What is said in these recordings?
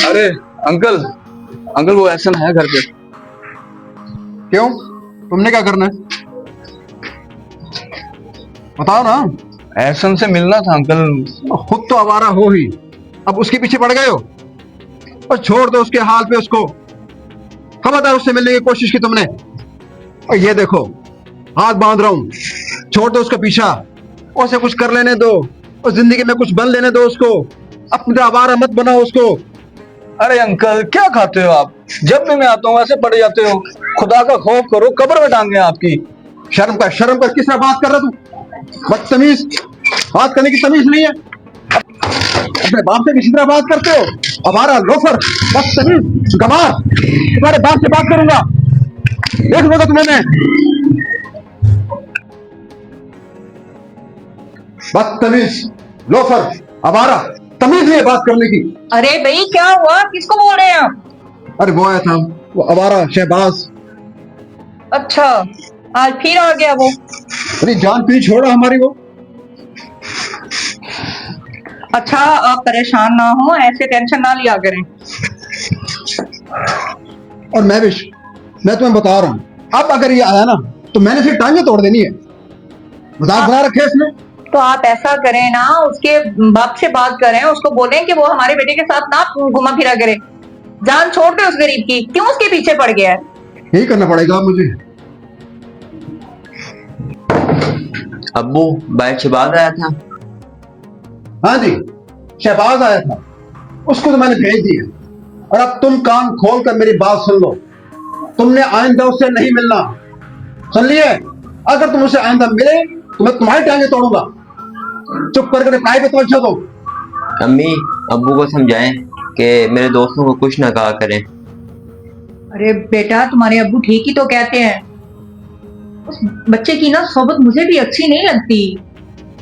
अरे uncle, uncle वो एहसन है घर पे। क्यों? तुमने क्या करना है? बताओ ना। एहसन से मिलना था अंकल। खुद तो आवारा हो ही, अब उसके पीछे पड़ गए हो। और छोड़ दो उसके हाल पे उसको। खबरदार उससे मिलने की कोशिश की तुमने। और ये देखो, हाथ बांध रहा हूं, छोड़ दो उसका पीछा। उसे कुछ कर लेने दो और जिंदगी में कुछ बन लेने दो उसको। अपनी तरह आवारा मत बनाओ उसको। अरे अंकल क्या खाते हो आप? जब भी मैं आता हूँ ऐसे पड़ जाते हो। खुदा का खौफ करो, कब्र में टांगे आपकी। शर्म कर, शर्म कर। किस तरह बात कर रहा तू? बदतमीज, बात करने की तमीज नहीं है। अपने बाप से किसी तरह बात करते हो? हमारा लोफर, बदतमीज, गवार। तुम्हारे बाप से बात करूंगा, देख लूंगा तुम्हें मैं। बदतमीज, लोफर, आवारा, तमीज नहीं है बात करने की। अरे भाई क्या हुआ, किसको बोल रहे हैं आप? अरे वो आया था, वो आवारा शहबाज। अच्छा, आज फिर आ गया वो। अरे जान पी छोड़ा हमारी वो। अच्छा आप परेशान ना हो, ऐसे टेंशन ना लिया करें। और मैं तुम्हें बता रहा हूं, अब अगर ये आया ना तो मैंने फिर टांगे तोड़ देनी है। मजाक बना रखे इसने। तो आप ऐसा करें ना, उसके बाप से बात करें, उसको बोलें कि वो हमारे बेटे के साथ ना घुमा फिरा करे। जान छोड़ दे उस गरीब की, क्यों उसके पीछे पड़ गया है? यही करना पड़ेगा मुझे। अब्बू, भाई शहबाज आया था। हाँ जी, शहबाज आया था, उसको तो मैंने भेज दिया। और अब तुम कान खोल कर मेरी बात सुन लो। तुमने आइंदा उससे नहीं मिलना, सुन लिए? अगर तुम उसे आइंदा मिले तो मैं तुम्हारी टांगे तोड़ूंगा। चुप करके पढ़ाई पे तवज्जो दो। अम्मी, अब्बू को समझाएं कि मेरे दोस्तों को कुछ ना कहा करें। अरे बेटा, तुम्हारे अब्बू ठीक ही तो कहते हैं। उस बच्चे की ना सोबत मुझे भी अच्छी नहीं लगती।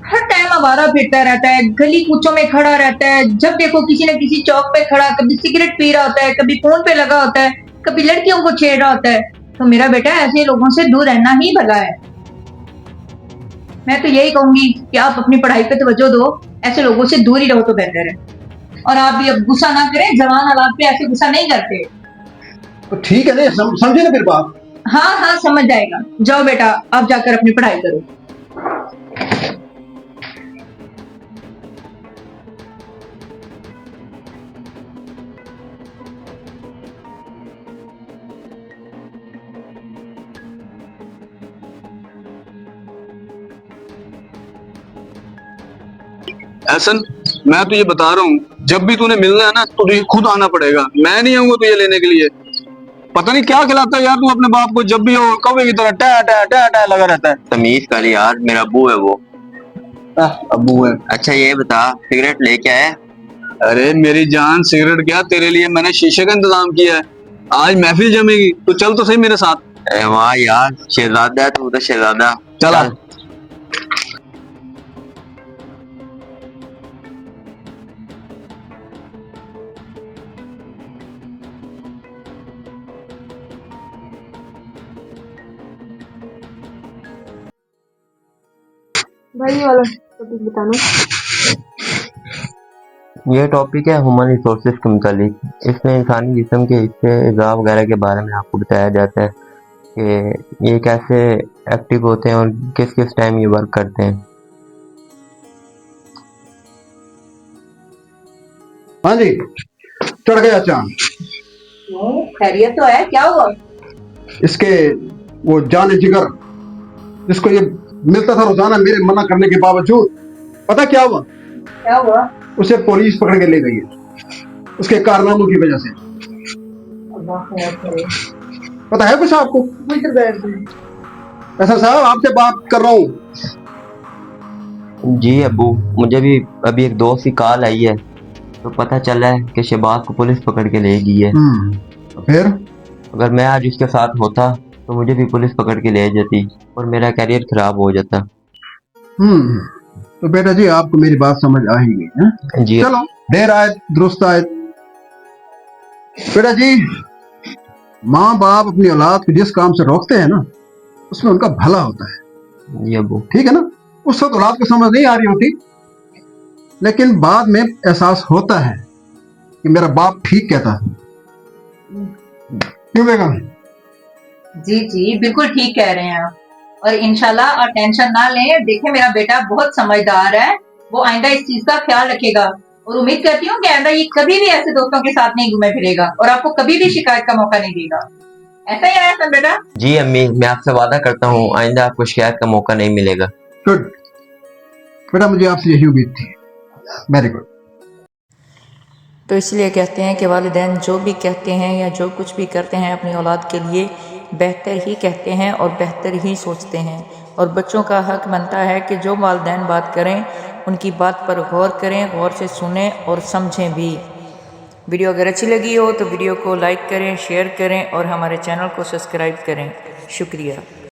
हर टाइम आवारा फिरता रहता है, गली कूचों में खड़ा रहता है। जब देखो किसी न किसी चौक पे खड़ा, कभी सिगरेट पी रहा होता है, कभी फोन पे लगा होता है, कभी लड़कियों को छेड़ रहा होता है। तो मेरा बेटा ऐसे लोगों से दूर रहना ही भला है। मैं तो यही कहूंगी कि आप अपनी पढ़ाई पे तवज्जो दो, ऐसे लोगों से दूर ही रहो तो बेहतर है। और आप भी अब गुस्सा ना करें, जवान हालात पे ऐसे गुस्सा नहीं करते। तो ठीक है, नहीं समझे ना फिर बात। हाँ हाँ समझ जाएगा। जाओ बेटा, आप जाकर अपनी पढ़ाई करो। एहसन, मैं तुझे बता रहा हूँ, जब भी तूने मिलना है ना तो तुझे खुद आना पड़ेगा। मैं नहीं आऊंगा तुझे लेने के लिए। पता नहीं क्या खिलाता है यार तू अपने बाप को। जब भी हो कौवे की तरह टह टह टह टह लगा रहता है। तमीज कर यार, मेरा अब्बू है वो। अब्बू है? अच्छा ये बता, सिगरेट लेके आया? अरे मेरी जान, सिगरेट क्या, तेरे लिए मैंने शीशे का इंतजाम किया है। आज महफिल जमेगी, तो चल तो सही मेरे साथ। वाह यार, शहजादा है तू तो, शहजादा। चला। भाई ये वाला टॉपिक बताना। ये टॉपिक है ह्यूमन रिसोर्सेज के मुतालिक। इसमें इंसानी जिस्म के हिस्से, अज़ा वगैरह के बारे में आपको बताया जाता है कि ये कैसे एक्टिव होते हैं और किस किस टाइम ये वर्क करते हैं। हाँ जी, चढ़ गया चांद। खैरियत तो है, क्या हुआ? इसके वो जान जिगर, जिसको ये मिलता था रोजाना मेरे मना करने के बावजूद, पता क्या हुआ? क्या हुआ? उसे पुलिस पकड़ के ले गई है, उसके कारनामों की वजह से। पता है कुछ आपको? ऐसा साहब, आपसे बात कर रहा हूँ। जी अब्बू, मुझे भी अभी एक दोस्त की कॉल आई है, तो पता चला है कि शहबाज को पुलिस पकड़ के ले गई है। फिर अगर मैं आज उसके साथ होता तो मुझे भी पुलिस पकड़ के ले जाती और मेरा करियर खराब हो जाता। तो बेटा जी, आपको मेरी बात समझ आ ही गई है? जी चलो, देर आयत दुरुस्त आयत। बेटा जी, माँ बाप अपनी औलाद को जिस काम से रोकते हैं ना, उसमें उनका भला होता है। जी अबू। ठीक है ना। उस वक्त औलाद को समझ नहीं आ रही होती, लेकिन बाद में एहसास होता है कि मेरा बाप ठीक कहता है। क्यों बेगम? जी जी बिल्कुल ठीक कह रहे हैं आप। और इंशाल्लाह आप टेंशन ना लें, देखें मेरा बेटा बहुत समझदार है, वो आइंदा इस चीज का ख्याल रखेगा और उम्मीद करती हूँ कि आइंदा ये कभी भी ऐसे दोस्तों के साथ नहीं घूमे फिरेगा और आपको कभी भी शिकायत का मौका नहीं देगा। ऐसा ही है बेटा? जी अम्मी, मैं आपसे वादा करता हूँ आइंदा आपको शिकायत का मौका नहीं मिलेगा। गुड बेटा, मुझे आपसे यही उम्मीद थी। Very good. तो इसलिए कहते हैं कि वालिदैन जो भी कहते हैं या जो कुछ भी करते हैं अपनी औलाद के लिए बेहतर ही कहते हैं और बेहतर ही सोचते हैं। और बच्चों का हक बनता है कि जो वालिदैन बात करें उनकी बात पर गौर करें, गौर से सुनें और समझें भी। वीडियो अगर अच्छी लगी हो तो वीडियो को लाइक करें, शेयर करें और हमारे चैनल को सब्सक्राइब करें। शुक्रिया।